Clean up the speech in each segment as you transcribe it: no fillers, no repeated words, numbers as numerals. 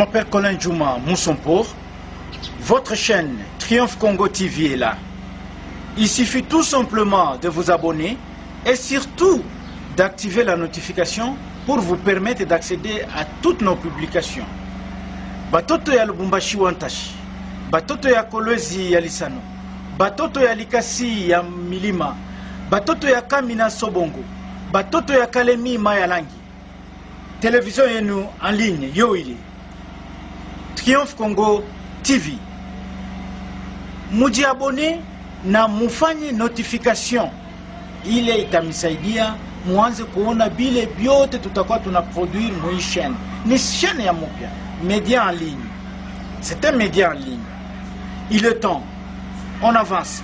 m'appelle Colin Djouma Moussonpour. Votre chaîne Triomphe Congo TV est là. Il suffit tout simplement de vous abonner et surtout d'activer la notification pour vous permettre d'accéder à toutes nos publications. Batoto ya Lubumbashi Wantashi, Batoto ya Kolwezi ya Lisano, Batoto ya Likasi ya Milima, Batoto ya Kamina Sobongo, Batoto ya Kalemi Mayalangi. Télévision yenu en ligne, yo ili. Triomphe Congo TV. Muji abone na mufanye notification. Ile itamisaidia muanze kuona bile biote tutakuwa tunaproduire mwi chaîne. Ni chaîne ya mupya, média en ligne. C'est un média en ligne. Il est temps. On avance.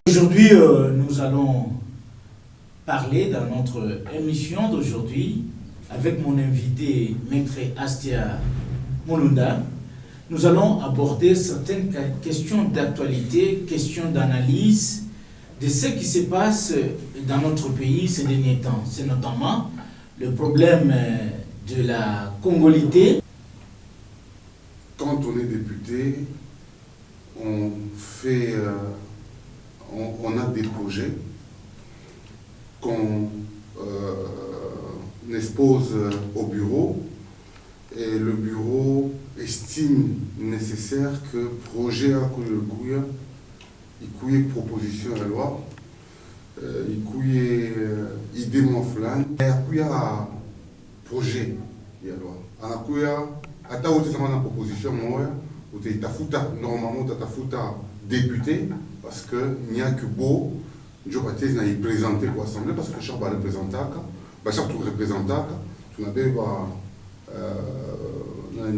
Aujourd'hui, nous allons parler dans notre émission d'aujourd'hui avec mon invité, Maître Astia Mulunda. Nous allons aborder certaines questions d'actualité, questions d'analyse de ce qui se passe dans notre pays ces derniers temps. C'est notamment le problème de la congolité. Quand on est député, on fait... on a des projets qu'on expose au bureau et le bureau estime nécessaire que projet à il proposition à la loi, il idée moflan, il y a projet à la loi. Il y a une proposition où tu as normalement député parce qu'il n'y a que beau, je vais présenter pour l'Assemblée parce que chaque représentant, chaque représentant, tu n'as pas un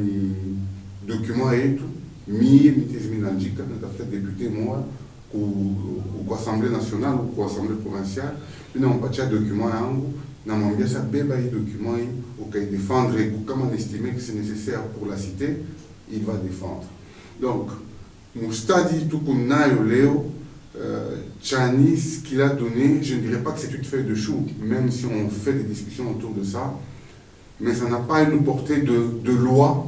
document et tout, député moi ou l'Assemblée nationale ou l'Assemblée provinciale, nous n'avons pas de document, nous avons bien ça, document où il défendre et comme on estime que c'est nécessaire pour la cité, il va défendre. Donc, Moustadi Tukunayo Léo, Chani, ce qu'il a donné, je ne dirais pas que c'est une feuille de chou, même si on fait des discussions autour de ça, mais ça n'a pas une portée de loi.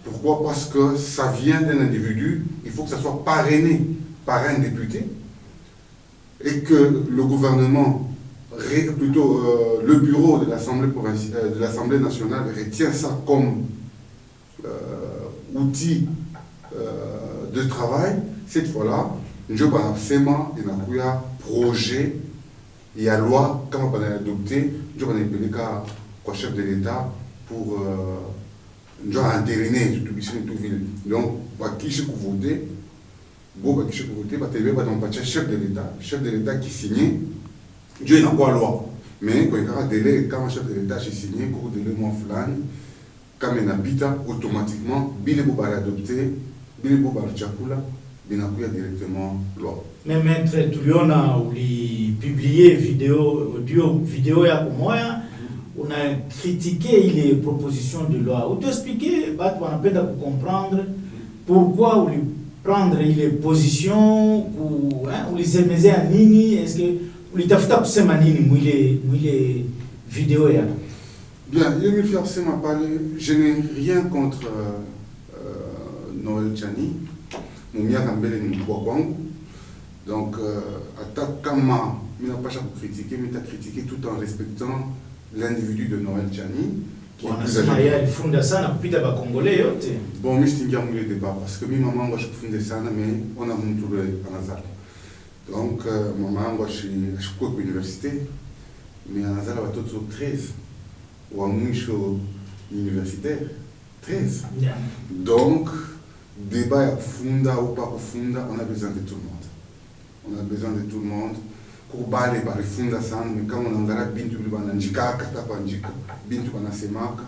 Pourquoi? Parce que ça vient d'un individu, il faut que ça soit parrainé par un député, et que le gouvernement, plutôt le bureau de l'Assemblée provinciale, de l'Assemblée nationale retient ça comme outil de travail. Cette fois-là, je vais absolument un projet et la loi, quand on va l'adopter, je vais appeler le chef de l'État pour entériner toute ville. Donc, qui je peux voter, qui je peux voter, chef de l'État. Chef de l'État qui signe, Dieu n'a pas la loi. Mais quand il y a un délai, quand le chef de l'État a signé, quand il y a un délai flan, quand il habite, automatiquement, il va adopter. Directement loi. Mais maître, tu as publié vidéo ya kumoya, on a critiqué les propositions de loi. On t'a expliqué, on a peine de comprendre pourquoi on prendre les positions ou les émeser à nini, est-ce que on les tafuta kusema nini les vidéos ya. Bien, je n'ai rien contre Noël Tchani. Donc, Atakama, je n'ai pas critiqué, mais tu as critiqué tout en respectant l'individu de Noël Tchani. Bon, mais je suis le débat parce que maman, je suis ça, mais on a mon tour en Azal. Donc, maman, je suis à l'université, mais en Azal, on a tout 13. Ou à Mouicho universitaire, 13. Donc, débat funda ou pas funda, on a besoin de tout le monde. On a besoin de tout le monde. Pour baler par les funda san, mais quand on a bintu bananjika, katapanjika, bintu banasemaka,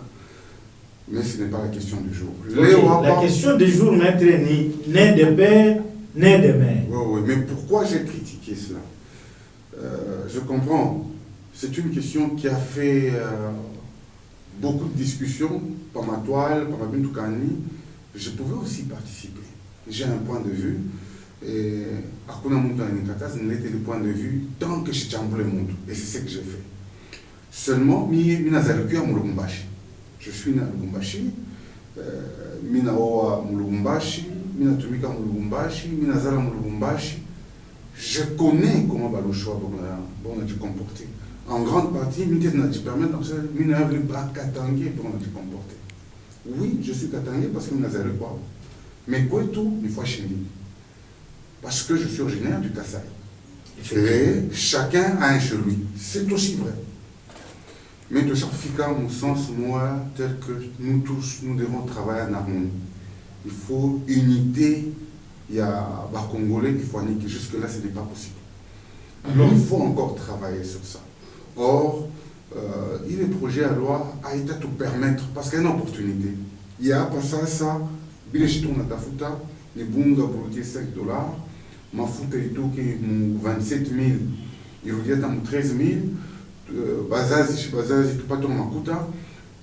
mais ce n'est pas la question du jour. Okay. La question du jour, maître, ni né de père, né de mère. Oui, mais pourquoi j'ai critiqué cela? Je comprends. C'est une question qui a fait beaucoup de discussions par ma toile, par ma bintu kani. Je pouvais aussi participer. J'ai un point de vue. Et hakuna mtu ananikataza nilete le point de vue tant que je chambule mtu, et c'est ce que j'ai fait. Seulement mina zalikuwa mu Lubumbashi. Je suis né à Lubumbashi. Mina oa mu Lubumbashi, mina tumika mu Lubumbashi, mina zala mu Lubumbashi. Je connais comment Balochoa bon a dû comporter. En grande partie, mina n'a dû permettre mina avait pas Katangé pour on a dû comporter. Oui, je suis Katangé parce que mina zala quoi. Mais quoi tout, une fois chez lui. Parce que je suis originaire du Kassai. Et chacun a un chez lui. C'est aussi vrai. Mais de chaque fika, au sens, moi, tel que nous tous, nous devons travailler en harmonie. Il faut unité. Il y a des Congolais qui faut niquer. Jusque-là, ce n'est pas possible. Alors, il faut encore travailler sur ça. Or, il est projet à loi a été tout permettre, parce qu'il y a une opportunité. Il y a pas ça, Bileshito Natafuta, les bunga pour $5. Mafuta et tout qui est 27 000, il y a 13 000, bazazi, tu pas ton makuta,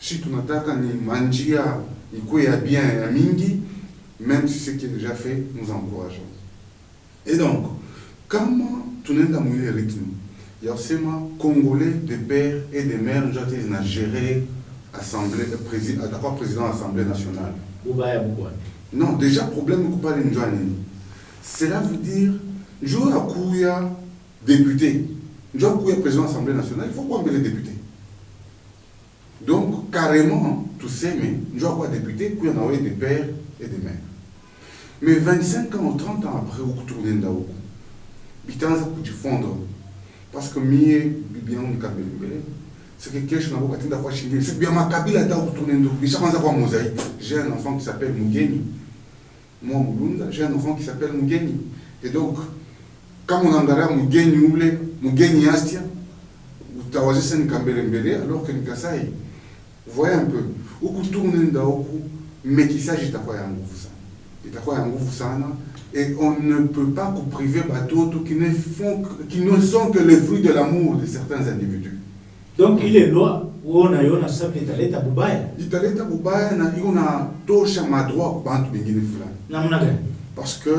si tu n'attaques ni manjia, il y a bien un mingi, même si ce qui est déjà fait, nous encourageons. Et donc, comment tu n'es pas mouillé le rythme? Il y a aussi Congolais, des pères et des mères, nous avons géré l'Assemblée, d'accord, président de l'Assemblée nationale. Non, déjà, problème, nous ne pouvons pas les joindre. Cela veut dire, je suis député, je suis président de l'Assemblée nationale, il faut qu'on les députés. Donc, carrément, tu sais, mais je suis député, il y en a des pères et des mères. Mais 25 ans ou 30 ans après, on tourne dans le bitan ça peut fondre. Parce que bien on est c'est que quelque chose n'a pas été d'avoir changé. C'est bien ma Kabila dans le tourner dans le bitan ça quoi mosaïque. J'ai un enfant qui s'appelle Mugeni. Moi, Mulunda, j'ai un enfant qui s'appelle Mugeni. Et donc, quand on engara Mugeni Oule, Mugeni Astia, ou Tawazis Nkambelembele, alors que Nkasai, vous voyez un peu, où tourne Ndaoku, mais qui s'agit d'affaires à Ngoufoussana. Et d'affaires à Ngoufoussana, et on ne peut pas priver bateau qui ne sont que le fruit de l'amour de certains individus. Donc, il est loi. Italeta Bubaya na a tosha madroit bantu bingine fulani. Parce que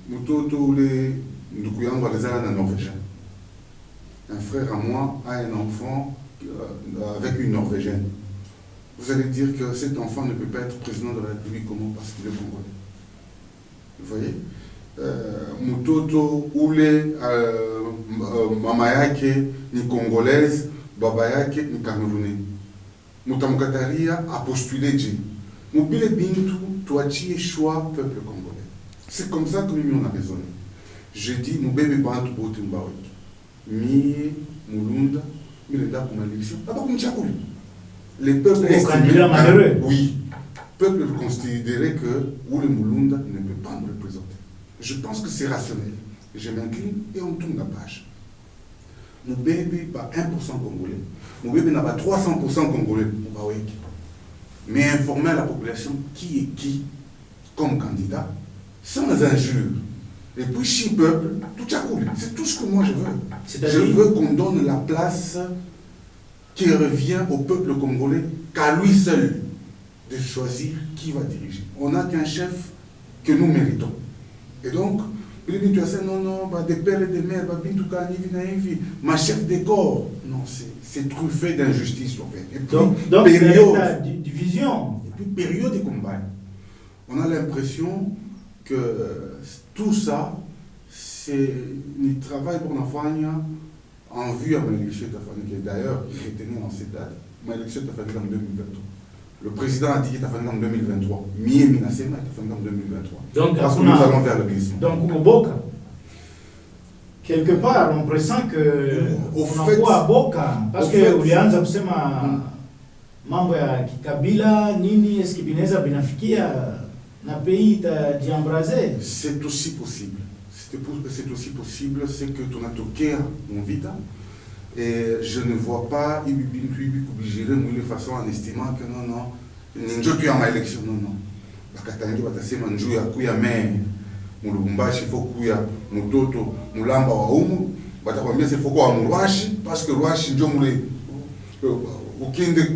mutoto le ndukuyango alizala na norvégien. Un frère à moi a un enfant avec une norvégienne. Vous allez dire que cet enfant ne peut pas être président de la République comment parce qu'il est congolais. Vous voyez? Mutoto ule mama yake ni congolaise, baba yake ni camerounais. Mutamukataria a postulé Dieu. Mubile bintu tuachie choix peuple congolais. C'est comme ça que nous on a raisonné. Je dis nous bébé bantu bote mbawiki. Mi mulunda milenda pour l'élection. D'abord comme Tchakoli. Les peuples estimés, oui, peuple considérait que Oule Mulunda ne peut pas nous représenter. Je pense que c'est rationnel. Je m'incline et on tourne la page. Mon bébé n'a pas 1% congolais. Mon bébé n'a pas 300% congolais. Mais informer la population qui est qui comme candidat, sans injure. Et puis, si peuple, tout à coup, c'est tout ce que moi je veux. Je veux qu'on donne la place qui revient au peuple congolais qu'à lui seul de choisir qui va diriger. On n'a qu'un chef que nous méritons. Et donc, il dit, tu as dit, non, des pères et des mères, ma chef des corps. Non, c'est truffé d'injustice, en fait. Et puis, donc période de division. Et puis, période de combat. On a l'impression que tout ça, c'est un travail pour l'enfant en vue à ma élection de d'ailleurs, il était né en cette date. Ma élection de en 2023. Le président a dit qu'il est en 2023. Mie Minasema est en 2023. Donc, parce que nous allons vers le glissement. Donc, au Boka, quelque part, on pressent que au on fait, a Boka. Parce que ulianza kusema mambo ya kikabila nini eski binaweza binafikia na pays itajiambraze. C'est aussi possible. C'est aussi possible, c'est que ton atoké mon vita. Et je ne vois pas obligé de façon en estimant que non, tu as ma élection, non. Bakatangi batasema njoo ya kuya me mulubumbashi faut kuya mutoto mulamba wa umu batakwambia c'est faut kwa mulwashi parce que lwashi ndio mule ukinde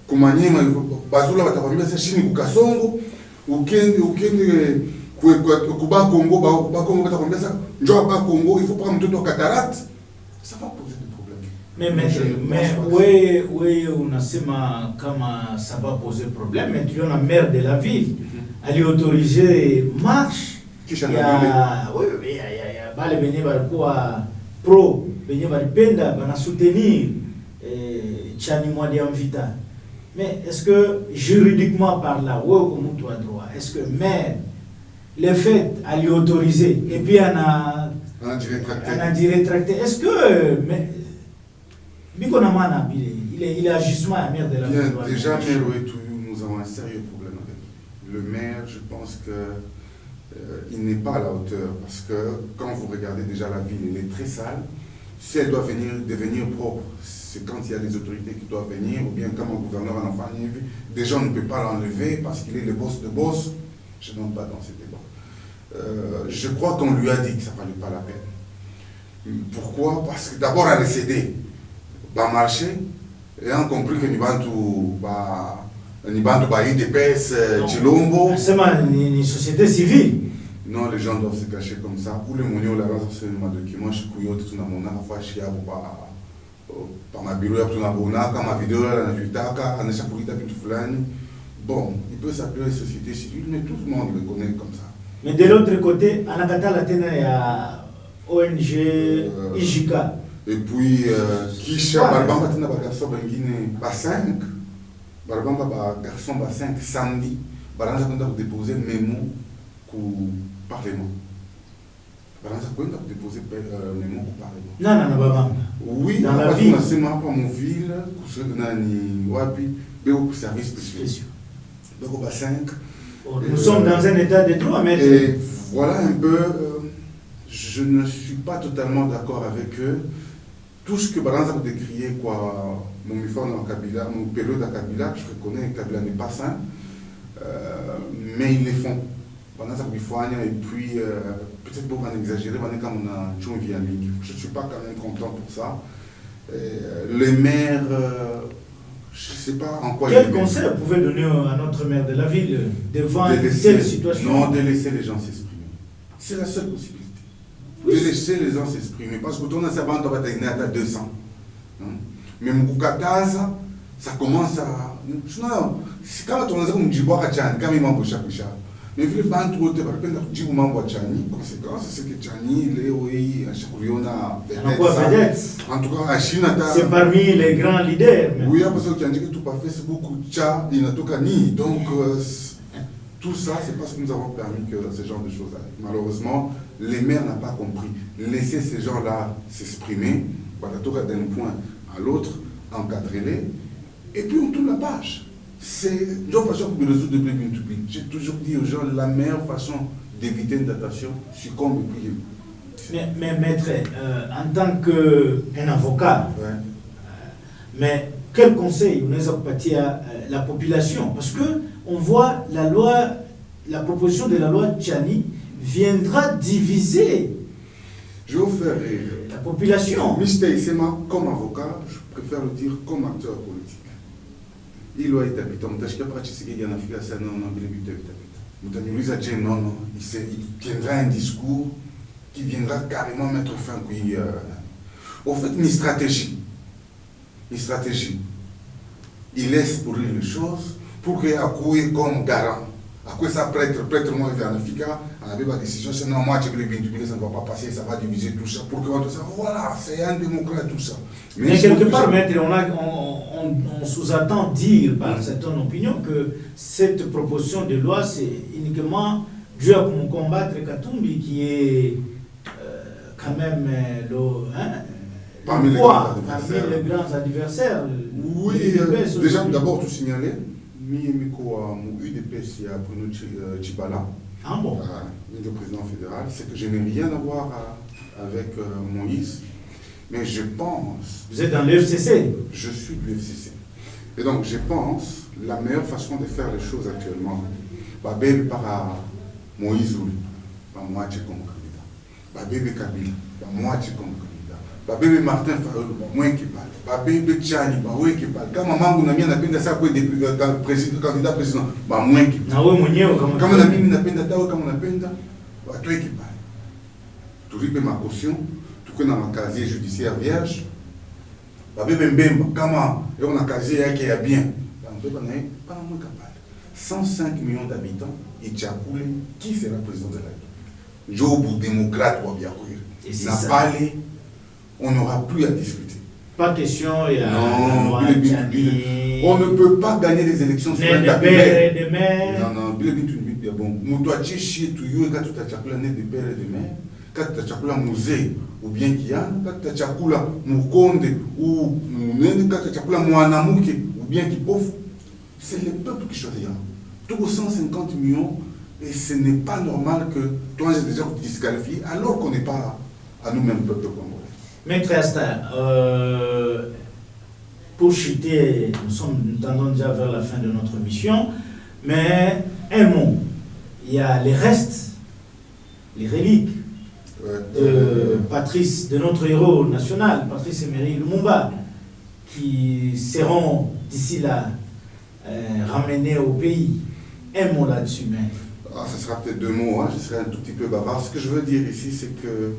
kumanyema bazula batakwambia c'est chini kukasongo Kuba Congo, il faut pas me donner cataracte. Ça va poser des problèmes. Mais oui, on a comme ça va poser problème. Mais tu es la maire de la ville. Elle est autorisée marche. Il y a pro, soutenir Tchani Mwadi Amvita. Mais est-ce que juridiquement par là, droit, est-ce que maire, le fait à lui autoriser, et puis on a dit rétracté, est-ce que il est ajustement à maire de la ville? Déjà, nous avons un sérieux problème avec le maire. Je pense que il n'est pas à la hauteur, parce que quand vous regardez déjà la ville, elle est très sale. Si elle doit devenir propre, c'est quand il y a des autorités qui doivent venir, ou bien comme un gouverneur en enfant, des gens ne peuvent pas l'enlever parce qu'il est le boss de boss. Je n'entre pas dans ces débats. Je crois qu'on lui a dit que ça ne valait pas la peine. Pourquoi? Parce que d'abord, elle a cédé, va marcher, et on a compris que Nibantu va IDPS, Chilombo. C'est une société civile. Non, les gens doivent se cacher comme ça. Pour les mounions, la race, c'est un document, je suis couillot, tout le monde a fait par ma bureau, tout le monde a ma vidéo, la Natutaka, on a chaque bon, il peut s'appeler société civile, mais tout le monde le connaît comme ça. Mais de l'autre côté, Anakata Latena, il y a ONG, IJK. Et puis, Kisha, Barbamba, Tina, garçon, Benguine, 5. Barbamba, garçon, 5, samedi. Baranza, quand on a déposé mémo au Parlement. Baranza, quand on a déposé mémo au Parlement. Non, Barbamba. Oui, dans la ville. C'est ma ville, pour au service spécial. Donc, 5. Nous sommes dans un état de droit, mais. Et voilà un peu, je ne suis pas totalement d'accord avec eux. Tout ce que Baranza a décrié, quoi, mon mifon en Kabila, mon période à Kabila, je reconnais que Kabila n'est pas sain, mais ils les font. Baranza a et puis, peut-être pour en exagérer, comme on a Tchouvi Amik. Je ne suis pas quand même content pour ça. Les maires. Je ne sais pas en quoi... Quel conseil vous pouvez donner à notre maire de la ville devant une telle situation? Non, de laisser les gens s'exprimer. C'est la seule possibilité. Oui. De laisser les gens s'exprimer. Parce que quand on a sa bande, on va être à 200. Mais Mukukataza, ça commence à... Non, c'est quand on a un Djiboua Kachan, quand il m'a bouché. Mais vu le bande, on va dire Djiboua Chani. Conséquence, c'est que Chani, Léoï, Chakuriona, en tout cas, à Chine, c'est parmi les grands leaders. Oui, parce que tu as dit que tout par Facebook, Tcha, il n'a tout qu'à ni. Donc, tout ça, c'est parce que nous avons permis que ce genre de choses arrivent. Malheureusement, les maires n'ont pas compris. Laisser ces gens-là s'exprimer, d'un point à l'autre, encadrer-les, et puis on tourne la page. C'est une façon de résoudre le problème. J'ai toujours dit aux gens, la meilleure façon d'éviter une datation, succombe et puis... Mais maître, en tant qu'un avocat, ouais. Mais quel conseil vous nous avez à la population? Parce que on voit la proposition de la loi Tchani viendra diviser. Je vais vous faire la population. Mr. Issema, comme avocat, je préfère le dire comme acteur politique. Il doit être habitant. Il tiendra un discours qui viendra carrément mettre fin au fait une stratégie. Une stratégie. Il laisse pourrir les choses pour qu'il y ait comme garant. À quoi ça prêtre moi vers l'Africa, on avait la décision, c'est non, moi, ça ne va pas passer, ça va diviser tout ça. Pour que tout ça, voilà, c'est un démocrate, tout ça. Mais quelque part, maître, on sous-attend dire par certaines opinions que cette proposition de loi, c'est uniquement dû à combattre Katumbi, qui est quand même parmi les grands adversaires. Oui, déjà, d'abord, tout signaler. Mon UDPS, il y a Bruno Tchibala, le président fédéral, c'est que je n'ai rien à voir avec Moïse, mais je pense... Vous êtes dans l'UFCC? Je suis de l'UFCC. Et donc, je pense la meilleure façon de faire les choses actuellement, Babel par Moïse Ouli, moi, je comme candidat. Babel Kabila, moi, je comme candidat. Bébé Martin Fayoulou, moins qui parle. Bébé Tchani, moins qui parle. Quand maman Gounami n'a pas ça pour être candidat président, moins qui parle. Quand on a mis une peine d'attaque, comme on a peine d'attaque, toi qui parle. Tout le ma caution, tout que dans un casier judiciaire vierge. Bébé Mbemba, comment on a un casier qui est bien. Pas moins capable. 105 millions d'habitants, et Tchakoulé, qui sera président de la République? Job démocrate ou bien n'a pas les. On n'aura plus à discuter. Pas question, il y a non, on ne peut pas gagner les élections sur un tapis. Non, non, bon, nous doit chier tout yo quand tu as chakula né de père et de mère, quand tu as chakula musée ou bien Kian, quand tu as chakula Mukonde ou quand tu as chakula Mouanamuke ou bien Kipofu, c'est le peuple qui choisit. Tous 150 millions, et ce n'est pas normal que toi j'ai déjà disqualifié alors qu'on n'est pas à nous-mêmes peuple congolais. Maître Asta, pour chuter, nous tendons déjà vers la fin de notre mission, mais un mot, il y a les restes, les reliques de Patrice, de notre héros national, Patrice Emery Lumumba, qui seront d'ici là ramenés au pays. Un mot là-dessus, maître. Ah, ça sera peut-être deux mots, hein. Je serai un tout petit peu bavard. Ce que je veux dire ici, c'est que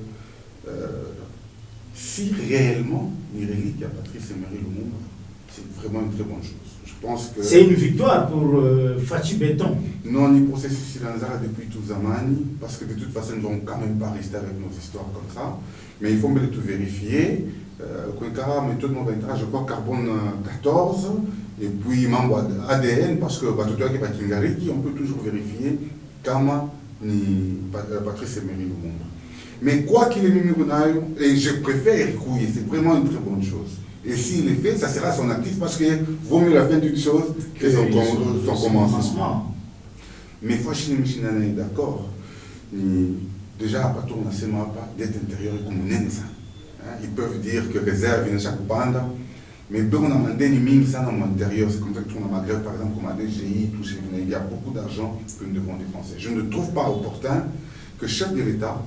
si réellement les reliques à Patrice Emery Lumumba, c'est vraiment une très bonne chose. Je pense que c'est une victoire pour Fachi Béton. Non, ni processus Silanzara depuis tout Zamani, parce que de toute façon, nous ne vont quand même pas rester avec nos histoires comme ça. Mais il faut me tout vérifier. Méthode je crois carbone 14, et puis membre ADN, parce que on peut toujours vérifier comment ni Patrice Emery Lumumba. Mais quoi qu'il ait mis, et je préfère Rikouye, c'est vraiment une très bonne chose. Et s'il est fait, ça sera son actif parce qu'il vaut mieux la fin d'une chose que son commencement. Mais il faut que est d'accord. Déjà, à partir de ce moment d'être intérieur comme on est ça. Ils peuvent dire que réserve une chaque bande, mais on a demandé une mine ça dans l'intérieur. C'est comme ça que on a Maghreb, par exemple, comme a DGI, tout chez il y a beaucoup d'argent que nous devons dépenser. Je ne trouve pas opportun que le chef de l'État,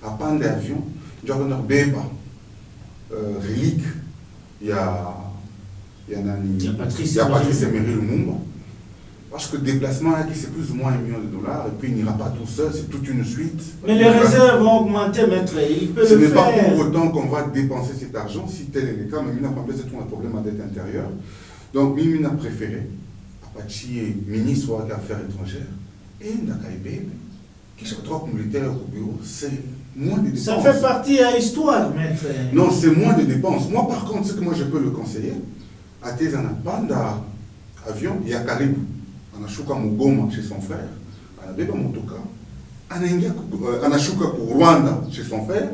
à prendre l'avion, il y a un béba, relique. Il y a Patrice Emery Lumumba. Parce que le déplacement, c'est plus ou moins $1 million, et puis il n'ira pas tout seul, c'est toute une suite. Mais les réserves vont augmenter, maître, il peut le faire. Ce n'est pas pour autant qu'on va dépenser cet argent, si tel est le cas, mais Mina Pambé, c'est tout un problème à dette intérieure. Donc, Mina a préféré, Apache, ministre des Affaires étrangères, et Ndakaïbe, qui se retrouve militaire au bureau, c'est moins de dépenses. Ça fait partie à l'histoire, maître. Non, c'est moins de dépenses. Moi, par contre, ce que moi je peux le conseiller, à Tézana Panda avion, il y a Caribou. On a Chouka Mugoma chez son frère, on a Beba Motoka, on a Chouka pour Rwanda chez son frère,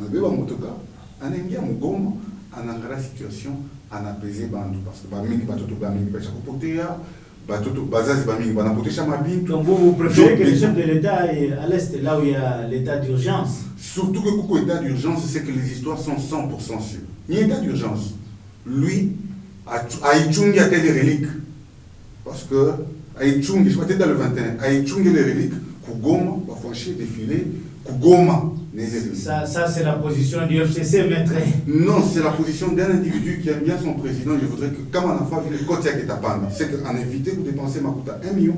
on a Beba Motoka, on a Ngia Mugoma, on a la situation, on a pesé Bandou, parce que Bamini Batoto Bamini Bachakopotea, Batoto Bazazi Bamini Banapotea Mabin. Donc vous préférez que le chef de l'État est à l'Est, là où il y a l'état d'urgence? Surtout que beaucoup d'état d'urgence, c'est que les histoires sont 100% sûres. Il y a état d'urgence. Lui, à Itchungi, a des reliques. Parce que Aïtchungi, je crois que c'était dans le 21, Aïtchungi les reliques, Kougoma, Bafonché, défilé, Kougoma, les reliques. Ça c'est la position du FCC, maître. Non, c'est la position d'un individu qui aime bien son président. Je voudrais que, comme un enfant, il côté qui est à Panda, c'est qu'en éviter de dépenser ma coûte à 1 million,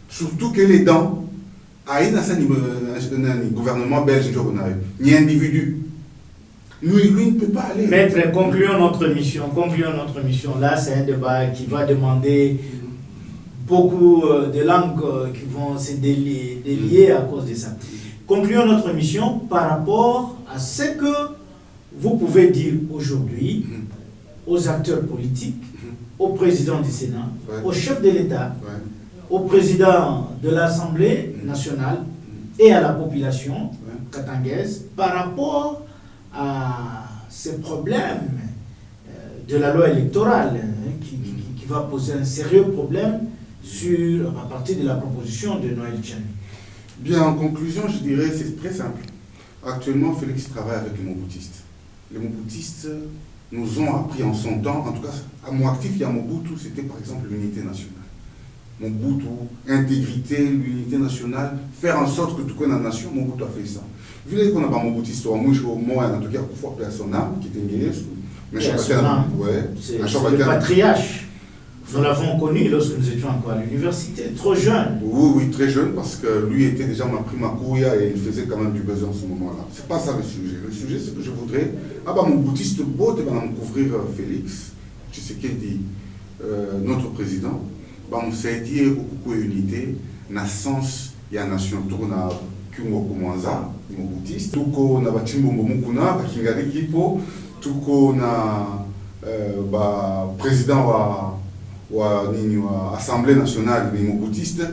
surtout que les dents, à un gouvernement belge, ni individu. Lui ne peut pas aller. Maître, concluons notre mission. Là, c'est un débat qui va demander beaucoup de langues qui vont se délier à cause de ça. Concluons notre mission par rapport à ce que vous pouvez dire aujourd'hui aux acteurs politiques, au président du Sénat, au chef de l'État, au président de l'Assemblée nationale et à la population katangaise par rapport à ces problèmes de la loi électorale qui va poser un sérieux problème à partir de la proposition de Noël Tchani. Bien, en conclusion, je dirais c'est très simple. Actuellement, Félix travaille avec les Mobutistes. Les Mobutistes nous ont appris en son temps, en tout cas, à mon actif, il y a Mobutu, c'était par exemple l'unité nationale. Mobutu, intégrité, l'unité nationale, faire en sorte que tout connaît la nation, Mobutu a fait ça. vile kuna ba mobutiste wa mwisho moya anatokea kufa pia son âme qui était mais c'est le patriarche. Nous l'avons connu lorsque nous étions encore à l'université, trop jeune. Oui, très jeune, parce que lui était déjà ma prima couilla et il faisait quand même du besoin en ce moment-là. C'est pas ça le sujet. Le sujet, c'est que je voudrais, mon boutiste beau, tu vas me couvrir Félix, tu sais qu'il dit, notre président, on s'est dit, au unité, na sens, il y a nation tourne à Kungo Kumanza, mon boutiste, tout qu'on a bâtimbo Mokuna, Bakingari Kipo, tout qu'on a président wa Assemblée nationale des Moboutistes,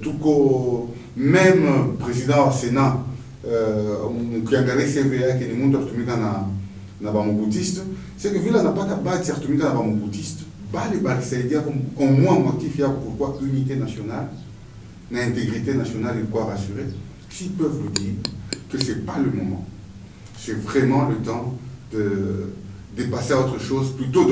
tout comme même président du Sénat, qui a gagné CVA, qui est le monde na ba Moboutiste, c'est que Villa n'a pas de bâtir tout le monde na ba Moboutiste, c'est dire qu'au moins motif il y a pourquoi unité nationale, l'intégrité nationale il doit rassurer. S'ils peuvent le dire que c'est pas le moment, c'est vraiment le temps de passer à autre chose plutôt